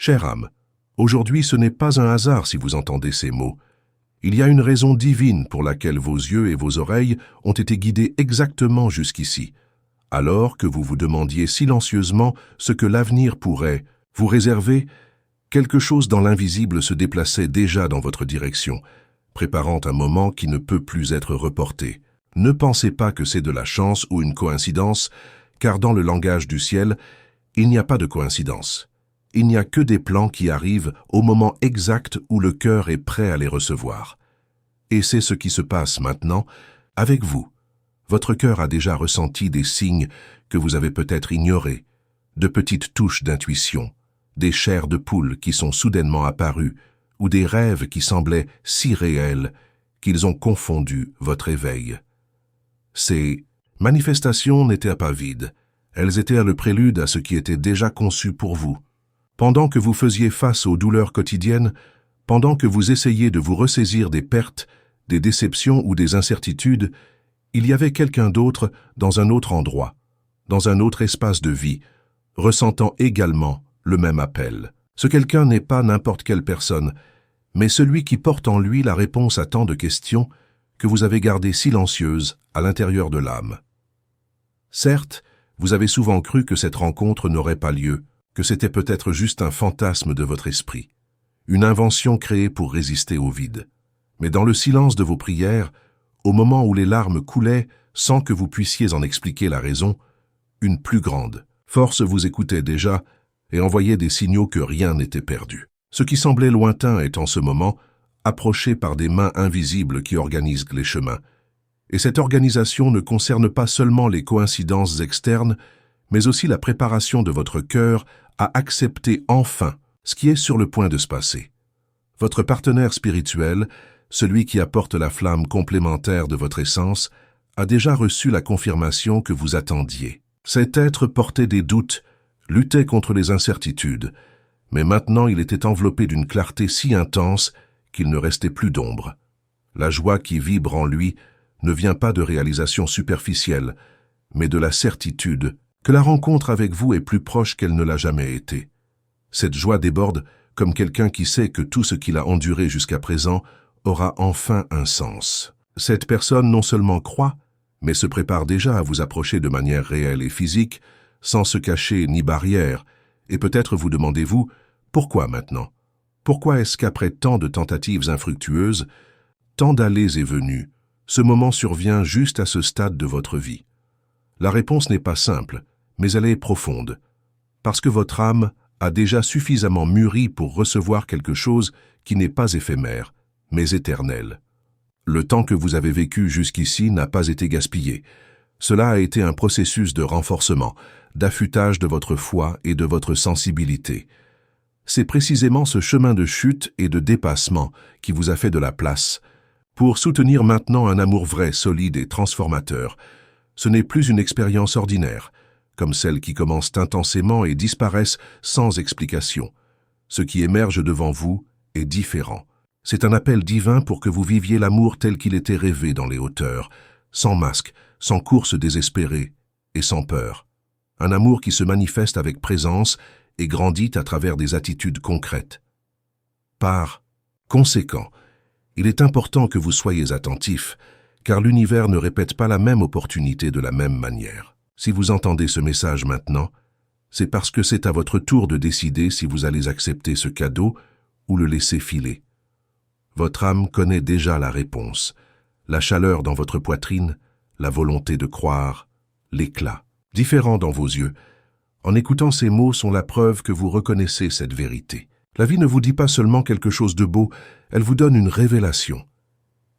Chère âme, aujourd'hui ce n'est pas un hasard si vous entendez ces mots. Il y a une raison divine pour laquelle vos yeux et vos oreilles ont été guidés exactement jusqu'ici, alors que vous vous demandiez silencieusement ce que l'avenir pourrait vous réserver. Quelque chose dans l'invisible se déplaçait déjà dans votre direction, préparant un moment qui ne peut plus être reporté. Ne pensez pas que c'est de la chance ou une coïncidence, car dans le langage du ciel, il n'y a pas de coïncidence. Il n'y a que des plans qui arrivent au moment exact où le cœur est prêt à les recevoir. Et c'est ce qui se passe maintenant avec vous. Votre cœur a déjà ressenti des signes que vous avez peut-être ignorés, de petites touches d'intuition, des chairs de poule qui sont soudainement apparues, ou des rêves qui semblaient si réels qu'ils ont confondu votre éveil. Ces manifestations n'étaient pas vides, elles étaient le prélude à ce qui était déjà conçu pour vous. Pendant que vous faisiez face aux douleurs quotidiennes, pendant que vous essayiez de vous ressaisir des pertes, des déceptions ou des incertitudes, il y avait quelqu'un d'autre dans un autre endroit, dans un autre espace de vie, ressentant également le même appel. Ce quelqu'un n'est pas n'importe quelle personne, mais celui qui porte en lui la réponse à tant de questions que vous avez gardées silencieuses à l'intérieur de l'âme. Certes, vous avez souvent cru que cette rencontre n'aurait pas lieu, que c'était peut-être juste un fantasme de votre esprit, une invention créée pour résister au vide. Mais dans le silence de vos prières, au moment où les larmes coulaient sans que vous puissiez en expliquer la raison, une plus grande force vous écoutait déjà et envoyait des signaux que rien n'était perdu. Ce qui semblait lointain est en ce moment approché par des mains invisibles qui organisent les chemins. Et cette organisation ne concerne pas seulement les coïncidences externes, mais aussi la préparation de votre cœur à accepter enfin ce qui est sur le point de se passer. Votre partenaire spirituel, celui qui apporte la flamme complémentaire de votre essence, a déjà reçu la confirmation que vous attendiez. Cet être portait des doutes, luttait contre les incertitudes, mais maintenant il était enveloppé d'une clarté si intense qu'il ne restait plus d'ombre. La joie qui vibre en lui ne vient pas de réalisations superficielles, mais de la certitude que la rencontre avec vous est plus proche qu'elle ne l'a jamais été. Cette joie déborde comme quelqu'un qui sait que tout ce qu'il a enduré jusqu'à présent aura enfin un sens. Cette personne non seulement croit, mais se prépare déjà à vous approcher de manière réelle et physique, sans se cacher ni barrière, et peut-être vous demandez-vous, pourquoi maintenant? Pourquoi est-ce qu'après tant de tentatives infructueuses, tant d'allées et venues, ce moment survient juste à ce stade de votre vie? La réponse n'est pas simple, mais elle est profonde, parce que votre âme a déjà suffisamment mûri pour recevoir quelque chose qui n'est pas éphémère, mais éternel. Le temps que vous avez vécu jusqu'ici n'a pas été gaspillé. Cela a été un processus de renforcement, d'affûtage de votre foi et de votre sensibilité. C'est précisément ce chemin de chute et de dépassement qui vous a fait de la place. Pour soutenir maintenant un amour vrai, solide et transformateur, ce n'est plus une expérience ordinaire, comme celles qui commencent intensément et disparaissent sans explication. Ce qui émerge devant vous est différent. C'est un appel divin pour que vous viviez l'amour tel qu'il était rêvé dans les hauteurs, sans masque, sans course désespérée et sans peur. Un amour qui se manifeste avec présence et grandit à travers des attitudes concrètes. Par conséquent, il est important que vous soyez attentifs, car l'univers ne répète pas la même opportunité de la même manière. Si vous entendez ce message maintenant, c'est parce que c'est à votre tour de décider si vous allez accepter ce cadeau ou le laisser filer. Votre âme connaît déjà la réponse, la chaleur dans votre poitrine, la volonté de croire, l'éclat, différent dans vos yeux. En écoutant ces mots sont la preuve que vous reconnaissez cette vérité. La vie ne vous dit pas seulement quelque chose de beau, elle vous donne une révélation.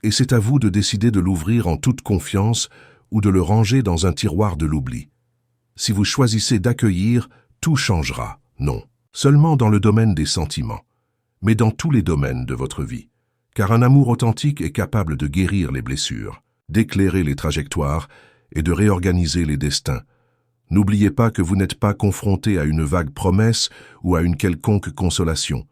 Et c'est à vous de décider de l'ouvrir en toute confiance ou de le ranger dans un tiroir de l'oubli. Si vous choisissez d'accueillir, tout changera, non, seulement dans le domaine des sentiments, mais dans tous les domaines de votre vie. Car un amour authentique est capable de guérir les blessures, d'éclairer les trajectoires et de réorganiser les destins. N'oubliez pas que vous n'êtes pas confronté à une vague promesse ou à une quelconque consolation.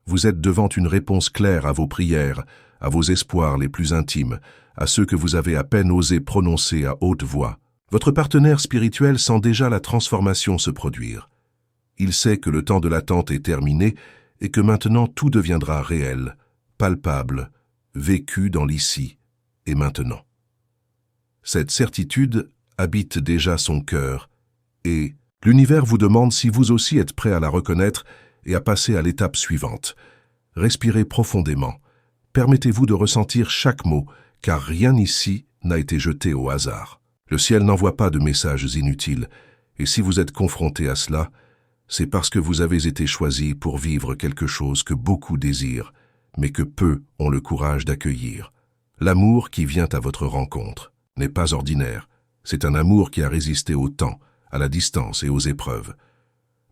Vous êtes devant une réponse claire à vos prières, à vos espoirs les plus intimes, à ceux que vous avez à peine osé prononcer à haute voix. Votre partenaire spirituel sent déjà la transformation se produire. Il sait que le temps de l'attente est terminé et que maintenant tout deviendra réel, palpable, vécu dans l'ici et maintenant. Cette certitude habite déjà son cœur et l'univers vous demande si vous aussi êtes prêt à la reconnaître et à passer à l'étape suivante. Respirez profondément. Permettez-vous de ressentir chaque mot, car rien ici n'a été jeté au hasard. Le ciel n'envoie pas de messages inutiles, et si vous êtes confronté à cela, c'est parce que vous avez été choisi pour vivre quelque chose que beaucoup désirent, mais que peu ont le courage d'accueillir. L'amour qui vient à votre rencontre n'est pas ordinaire. C'est un amour qui a résisté au temps, à la distance et aux épreuves.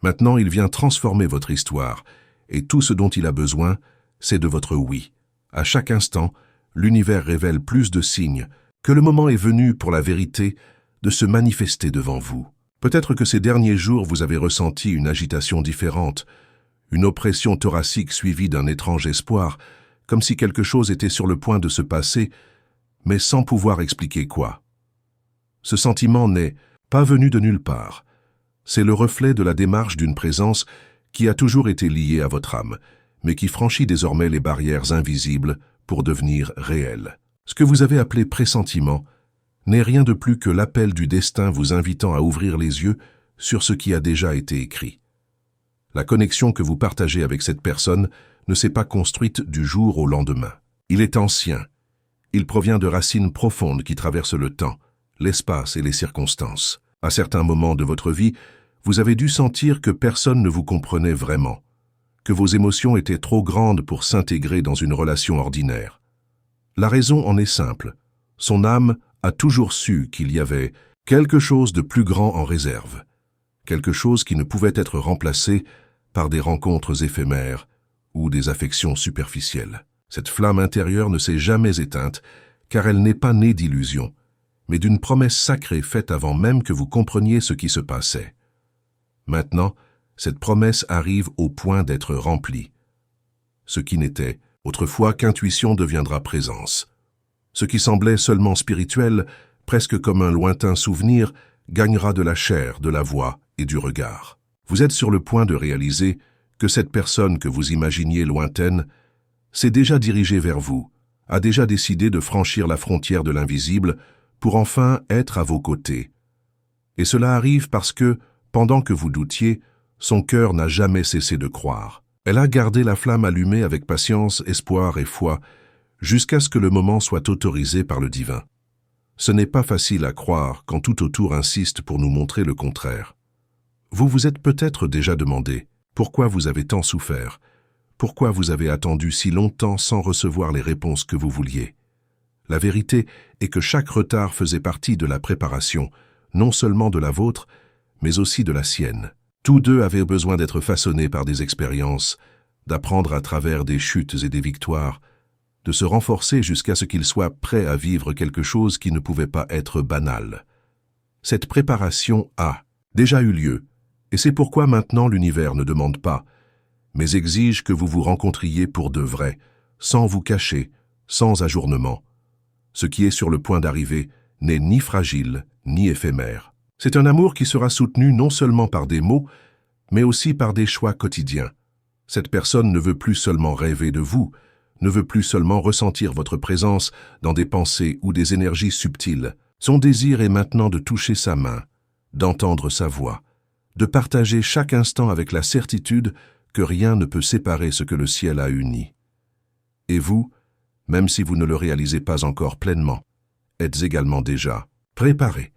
Maintenant, il vient transformer votre histoire, et tout ce dont il a besoin, c'est de votre oui. À chaque instant, l'univers révèle plus de signes que le moment est venu pour la vérité de se manifester devant vous. Peut-être que ces derniers jours, vous avez ressenti une agitation différente, une oppression thoracique suivie d'un étrange espoir, comme si quelque chose était sur le point de se passer, mais sans pouvoir expliquer quoi. Ce sentiment n'est pas venu de nulle part. C'est le reflet de la démarche d'une présence qui a toujours été liée à votre âme, mais qui franchit désormais les barrières invisibles pour devenir réelle. Ce que vous avez appelé pressentiment n'est rien de plus que l'appel du destin vous invitant à ouvrir les yeux sur ce qui a déjà été écrit. La connexion que vous partagez avec cette personne ne s'est pas construite du jour au lendemain. Il est ancien. Il provient de racines profondes qui traversent le temps, l'espace et les circonstances. À certains moments de votre vie, vous avez dû sentir que personne ne vous comprenait vraiment, que vos émotions étaient trop grandes pour s'intégrer dans une relation ordinaire. La raison en est simple. Son âme a toujours su qu'il y avait quelque chose de plus grand en réserve, quelque chose qui ne pouvait être remplacé par des rencontres éphémères ou des affections superficielles. Cette flamme intérieure ne s'est jamais éteinte, car elle n'est pas née d'illusions, mais d'une promesse sacrée faite avant même que vous compreniez ce qui se passait. Maintenant, cette promesse arrive au point d'être remplie. Ce qui n'était autrefois qu'intuition deviendra présence. Ce qui semblait seulement spirituel, presque comme un lointain souvenir, gagnera de la chair, de la voix et du regard. Vous êtes sur le point de réaliser que cette personne que vous imaginiez lointaine s'est déjà dirigée vers vous, a déjà décidé de franchir la frontière de l'invisible pour enfin être à vos côtés. Et cela arrive parce que, pendant que vous doutiez, son cœur n'a jamais cessé de croire. Elle a gardé la flamme allumée avec patience, espoir et foi, jusqu'à ce que le moment soit autorisé par le divin. Ce n'est pas facile à croire quand tout autour insiste pour nous montrer le contraire. Vous vous êtes peut-être déjà demandé pourquoi vous avez tant souffert, pourquoi vous avez attendu si longtemps sans recevoir les réponses que vous vouliez. La vérité est que chaque retard faisait partie de la préparation, non seulement de la vôtre, mais aussi de la sienne. Tous deux avaient besoin d'être façonnés par des expériences, d'apprendre à travers des chutes et des victoires, de se renforcer jusqu'à ce qu'ils soient prêts à vivre quelque chose qui ne pouvait pas être banal. Cette préparation a déjà eu lieu, et c'est pourquoi maintenant l'univers ne demande pas, mais exige que vous vous rencontriez pour de vrai, sans vous cacher, sans ajournement. Ce qui est sur le point d'arriver n'est ni fragile, ni éphémère. C'est un amour qui sera soutenu non seulement par des mots, mais aussi par des choix quotidiens. Cette personne ne veut plus seulement rêver de vous, ne veut plus seulement ressentir votre présence dans des pensées ou des énergies subtiles. Son désir est maintenant de toucher sa main, d'entendre sa voix, de partager chaque instant avec la certitude que rien ne peut séparer ce que le ciel a uni. Et vous, même si vous ne le réalisez pas encore pleinement, êtes également déjà préparé.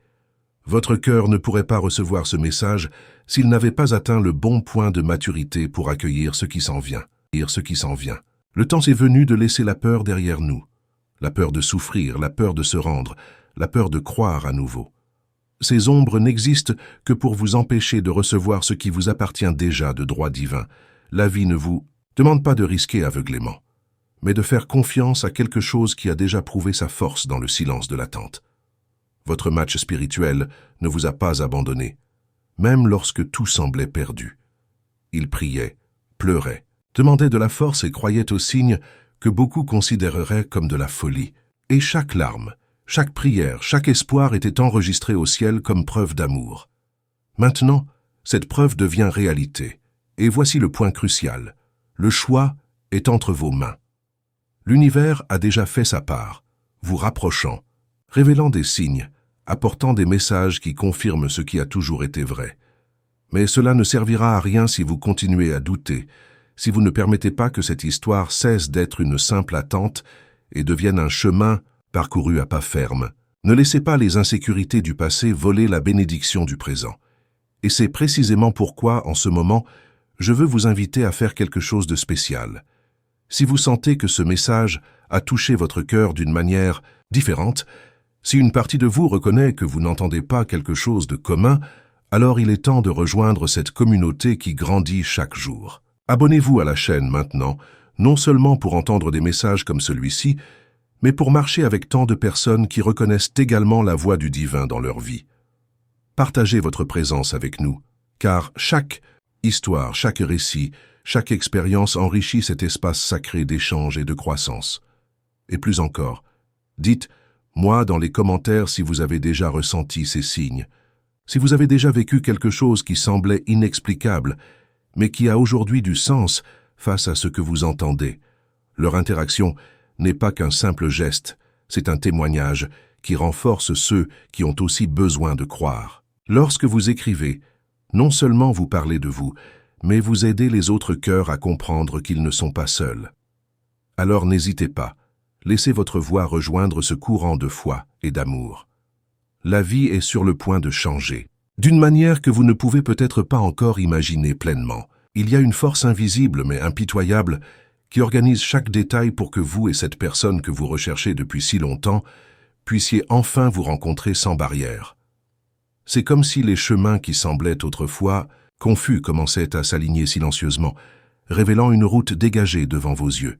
Votre cœur ne pourrait pas recevoir ce message s'il n'avait pas atteint le bon point de maturité pour accueillir ce qui s'en vient. Le temps est venu de laisser la peur derrière nous, la peur de souffrir, la peur de se rendre, la peur de croire à nouveau. Ces ombres n'existent que pour vous empêcher de recevoir ce qui vous appartient déjà de droit divin. La vie ne vous demande pas de risquer aveuglément, mais de faire confiance à quelque chose qui a déjà prouvé sa force dans le silence de l'attente. Votre match spirituel ne vous a pas abandonné, même lorsque tout semblait perdu. Il priait, pleurait, demandait de la force et croyait aux signes que beaucoup considéreraient comme de la folie. Et chaque larme, chaque prière, chaque espoir était enregistré au ciel comme preuve d'amour. Maintenant, cette preuve devient réalité. Et voici le point crucial. Le choix est entre vos mains. L'univers a déjà fait sa part, vous rapprochant, révélant des signes, apportant des messages qui confirment ce qui a toujours été vrai. Mais cela ne servira à rien si vous continuez à douter, si vous ne permettez pas que cette histoire cesse d'être une simple attente et devienne un chemin parcouru à pas ferme. Ne laissez pas les insécurités du passé voler la bénédiction du présent. Et c'est précisément pourquoi, en ce moment, je veux vous inviter à faire quelque chose de spécial. Si vous sentez que ce message a touché votre cœur d'une manière différente, si une partie de vous reconnaît que vous n'entendez pas quelque chose de commun, alors il est temps de rejoindre cette communauté qui grandit chaque jour. Abonnez-vous à la chaîne maintenant, non seulement pour entendre des messages comme celui-ci, mais pour marcher avec tant de personnes qui reconnaissent également la voix du divin dans leur vie. Partagez votre présence avec nous, car chaque histoire, chaque récit, chaque expérience enrichit cet espace sacré d'échange et de croissance. Et plus encore, dites-moi dans les commentaires si vous avez déjà ressenti ces signes, si vous avez déjà vécu quelque chose qui semblait inexplicable, mais qui a aujourd'hui du sens face à ce que vous entendez. Leur interaction n'est pas qu'un simple geste, c'est un témoignage qui renforce ceux qui ont aussi besoin de croire. Lorsque vous écrivez, non seulement vous parlez de vous, mais vous aidez les autres cœurs à comprendre qu'ils ne sont pas seuls. Alors n'hésitez pas, laissez votre voix rejoindre ce courant de foi et d'amour. La vie est sur le point de changer, d'une manière que vous ne pouvez peut-être pas encore imaginer pleinement. Il y a une force invisible mais impitoyable qui organise chaque détail pour que vous et cette personne que vous recherchez depuis si longtemps puissiez enfin vous rencontrer sans barrière. C'est comme si les chemins qui semblaient autrefois confus commençaient à s'aligner silencieusement, révélant une route dégagée devant vos yeux.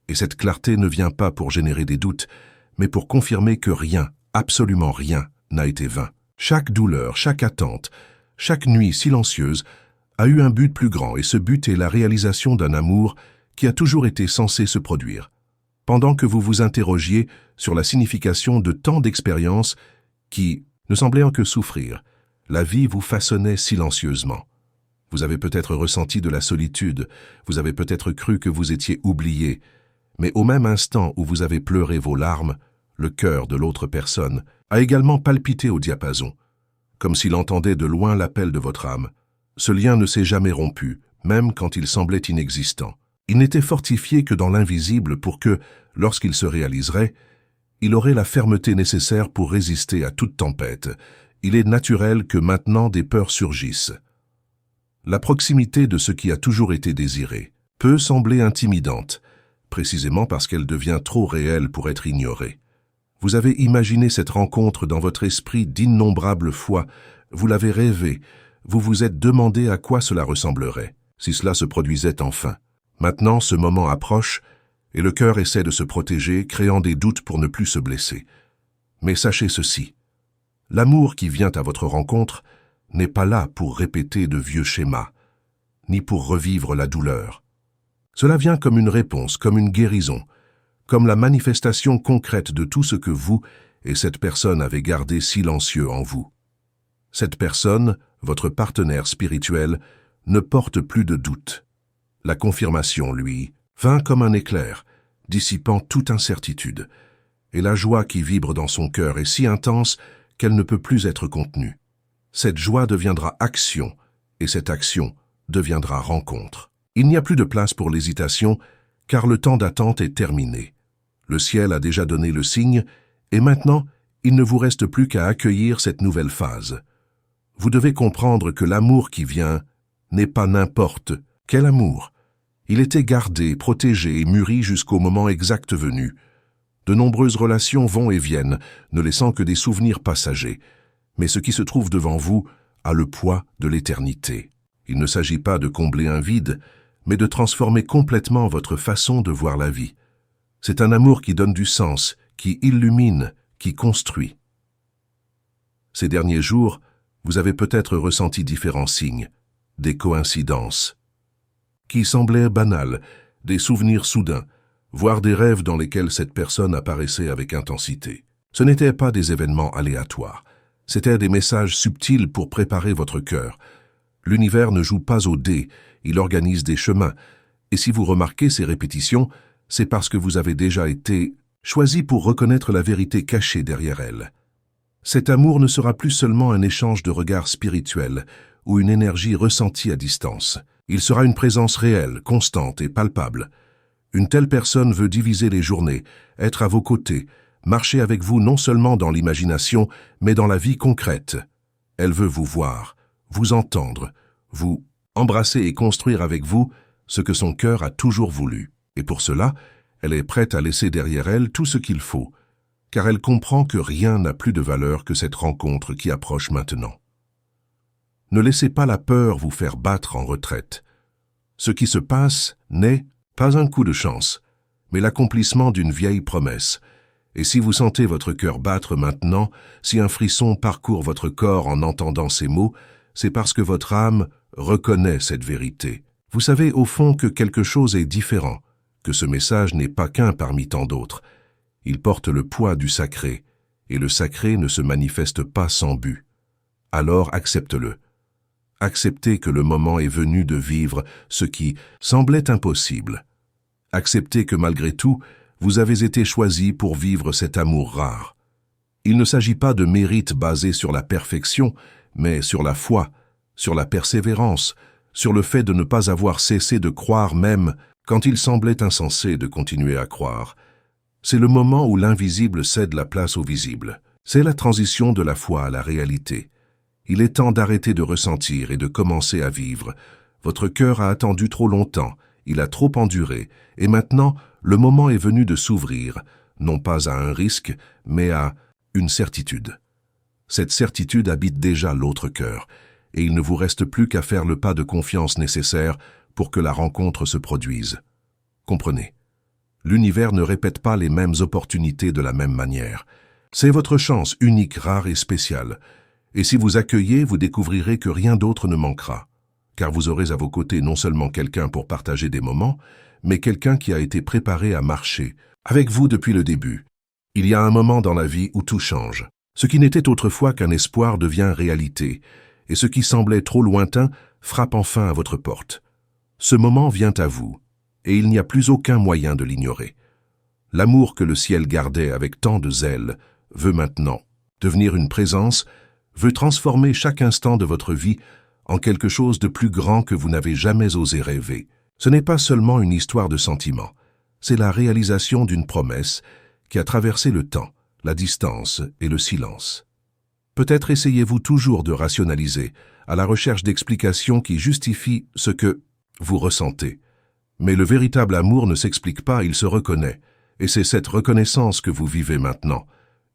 Et cette clarté ne vient pas pour générer des doutes, mais pour confirmer que rien, absolument rien, n'a été vain. Chaque douleur, chaque attente, chaque nuit silencieuse a eu un but plus grand, et ce but est la réalisation d'un amour qui a toujours été censé se produire. Pendant que vous vous interrogiez sur la signification de tant d'expériences qui ne semblaient que souffrir, la vie vous façonnait silencieusement. Vous avez peut-être ressenti de la solitude, vous avez peut-être cru que vous étiez oublié, mais au même instant où vous avez pleuré vos larmes, le cœur de l'autre personne a également palpité au diapason, comme s'il entendait de loin l'appel de votre âme. Ce lien ne s'est jamais rompu, même quand il semblait inexistant. Il n'était fortifié que dans l'invisible pour que, lorsqu'il se réaliserait, il aurait la fermeté nécessaire pour résister à toute tempête. Il est naturel que maintenant des peurs surgissent. La proximité de ce qui a toujours été désiré peut sembler intimidante, précisément parce qu'elle devient trop réelle pour être ignorée. Vous avez imaginé cette rencontre dans votre esprit d'innombrables fois, vous l'avez rêvé, vous vous êtes demandé à quoi cela ressemblerait, si cela se produisait enfin. Maintenant, ce moment approche, et le cœur essaie de se protéger, créant des doutes pour ne plus se blesser. Mais sachez ceci, l'amour qui vient à votre rencontre n'est pas là pour répéter de vieux schémas, ni pour revivre la douleur. Cela vient comme une réponse, comme une guérison, comme la manifestation concrète de tout ce que vous et cette personne avez gardé silencieux en vous. Cette personne, votre partenaire spirituel, ne porte plus de doute. La confirmation, lui, vint comme un éclair, dissipant toute incertitude, et la joie qui vibre dans son cœur est si intense qu'elle ne peut plus être contenue. Cette joie deviendra action, et cette action deviendra rencontre. Il n'y a plus de place pour l'hésitation, car le temps d'attente est terminé. Le ciel a déjà donné le signe, et maintenant, il ne vous reste plus qu'à accueillir cette nouvelle phase. Vous devez comprendre que l'amour qui vient n'est pas n'importe quel amour. Il était gardé, protégé et mûri jusqu'au moment exact venu. De nombreuses relations vont et viennent, ne laissant que des souvenirs passagers. Mais ce qui se trouve devant vous a le poids de l'éternité. Il ne s'agit pas de combler un vide, mais de transformer complètement votre façon de voir la vie. C'est un amour qui donne du sens, qui illumine, qui construit. Ces derniers jours, vous avez peut-être ressenti différents signes, des coïncidences, qui semblaient banales, des souvenirs soudains, voire des rêves dans lesquels cette personne apparaissait avec intensité. Ce n'étaient pas des événements aléatoires, c'étaient des messages subtils pour préparer votre cœur, L'univers ne joue pas au dé, il organise des chemins. Et si vous remarquez ces répétitions, c'est parce que vous avez déjà été choisi pour reconnaître la vérité cachée derrière elle. Cet amour ne sera plus seulement un échange de regards spirituels ou une énergie ressentie à distance. Il sera une présence réelle, constante et palpable. Une telle personne veut diviser les journées, être à vos côtés, marcher avec vous non seulement dans l'imagination, mais dans la vie concrète. Elle veut vous voir, vous entendre, vous embrasser et construire avec vous ce que son cœur a toujours voulu. Et pour cela, elle est prête à laisser derrière elle tout ce qu'il faut, car elle comprend que rien n'a plus de valeur que cette rencontre qui approche maintenant. Ne laissez pas la peur vous faire battre en retraite. Ce qui se passe n'est pas un coup de chance, mais l'accomplissement d'une vieille promesse. Et si vous sentez votre cœur battre maintenant, si un frisson parcourt votre corps en entendant ces mots, c'est parce que votre âme reconnaît cette vérité. Vous savez au fond que quelque chose est différent, que ce message n'est pas qu'un parmi tant d'autres. Il porte le poids du sacré, et le sacré ne se manifeste pas sans but. Alors accepte-le. Acceptez que le moment est venu de vivre ce qui semblait impossible. Acceptez que malgré tout, vous avez été choisi pour vivre cet amour rare. Il ne s'agit pas de mérite basé sur la perfection, mais sur la foi, sur la persévérance, sur le fait de ne pas avoir cessé de croire même quand il semblait insensé de continuer à croire. C'est le moment où l'invisible cède la place au visible. C'est la transition de la foi à la réalité. Il est temps d'arrêter de ressentir et de commencer à vivre. Votre cœur a attendu trop longtemps, il a trop enduré, et maintenant, le moment est venu de s'ouvrir, non pas à un risque, mais à une certitude. Cette certitude habite déjà l'autre cœur, et il ne vous reste plus qu'à faire le pas de confiance nécessaire pour que la rencontre se produise. Comprenez, l'univers ne répète pas les mêmes opportunités de la même manière. C'est votre chance unique, rare et spéciale. Et si vous accueillez, vous découvrirez que rien d'autre ne manquera, car vous aurez à vos côtés non seulement quelqu'un pour partager des moments, mais quelqu'un qui a été préparé à marcher avec vous depuis le début. Il y a un moment dans la vie où tout change. Ce qui n'était autrefois qu'un espoir devient réalité, et ce qui semblait trop lointain frappe enfin à votre porte. Ce moment vient à vous, et il n'y a plus aucun moyen de l'ignorer. L'amour que le ciel gardait avec tant de zèle veut maintenant devenir une présence, veut transformer chaque instant de votre vie en quelque chose de plus grand que vous n'avez jamais osé rêver. Ce n'est pas seulement une histoire de sentiments, c'est la réalisation d'une promesse qui a traversé le temps, la distance et le silence. Peut-être essayez-vous toujours de rationaliser, à la recherche d'explications qui justifient ce que vous ressentez. Mais le véritable amour ne s'explique pas, il se reconnaît. Et c'est cette reconnaissance que vous vivez maintenant.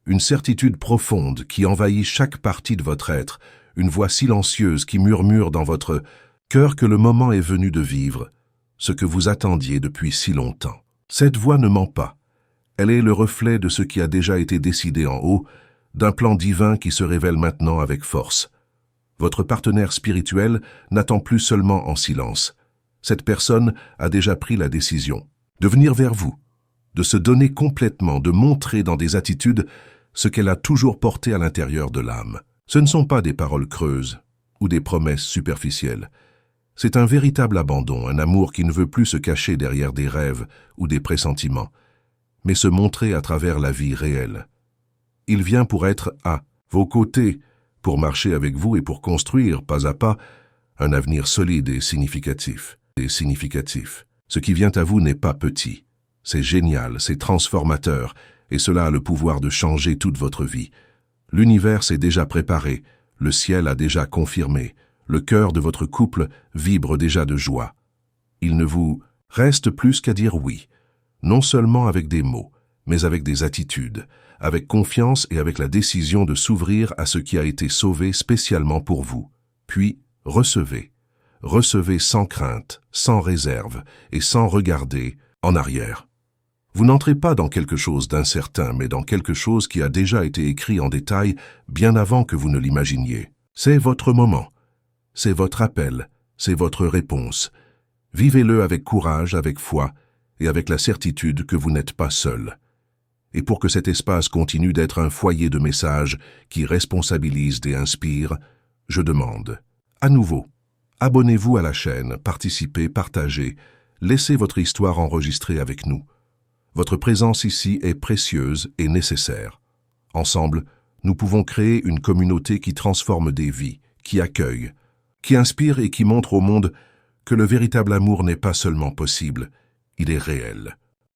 Une certitude profonde qui envahit chaque partie de votre être, une voix silencieuse qui murmure dans votre cœur que le moment est venu de vivre, ce que vous attendiez depuis si longtemps. Cette voix ne ment pas. Elle est le reflet de ce qui a déjà été décidé en haut, d'un plan divin qui se révèle maintenant avec force. Votre partenaire spirituel n'attend plus seulement en silence. Cette personne a déjà pris la décision de venir vers vous, de se donner complètement, de montrer dans des attitudes ce qu'elle a toujours porté à l'intérieur de l'âme. Ce ne sont pas des paroles creuses ou des promesses superficielles. C'est un véritable abandon, un amour qui ne veut plus se cacher derrière des rêves ou des pressentiments, mais se montrer à travers la vie réelle. Il vient pour être à vos côtés, pour marcher avec vous et pour construire, pas à pas, un avenir solide et significatif. Ce qui vient à vous n'est pas petit. C'est génial, c'est transformateur, et cela a le pouvoir de changer toute votre vie. L'univers s'est déjà préparé, le ciel a déjà confirmé, le cœur de votre couple vibre déjà de joie. Il ne vous reste plus qu'à dire oui, non seulement avec des mots, mais avec des attitudes, avec confiance et avec la décision de s'ouvrir à ce qui a été sauvé spécialement pour vous. Puis, recevez. Recevez sans crainte, sans réserve et sans regarder en arrière. Vous n'entrez pas dans quelque chose d'incertain, mais dans quelque chose qui a déjà été écrit en détail bien avant que vous ne l'imaginiez. C'est votre moment, c'est votre appel, c'est votre réponse. Vivez-le avec courage, avec foi et avec la certitude que vous n'êtes pas seul. Et pour que cet espace continue d'être un foyer de messages qui responsabilise et inspire, je demande, à nouveau, Abonnez-vous à la chaîne, participez, partagez, laissez votre histoire enregistrée avec nous. Votre présence ici est précieuse et nécessaire. Ensemble, nous pouvons créer une communauté qui transforme des vies, qui accueille, qui inspire et qui montre au monde que le véritable amour n'est pas seulement possible, il est réel.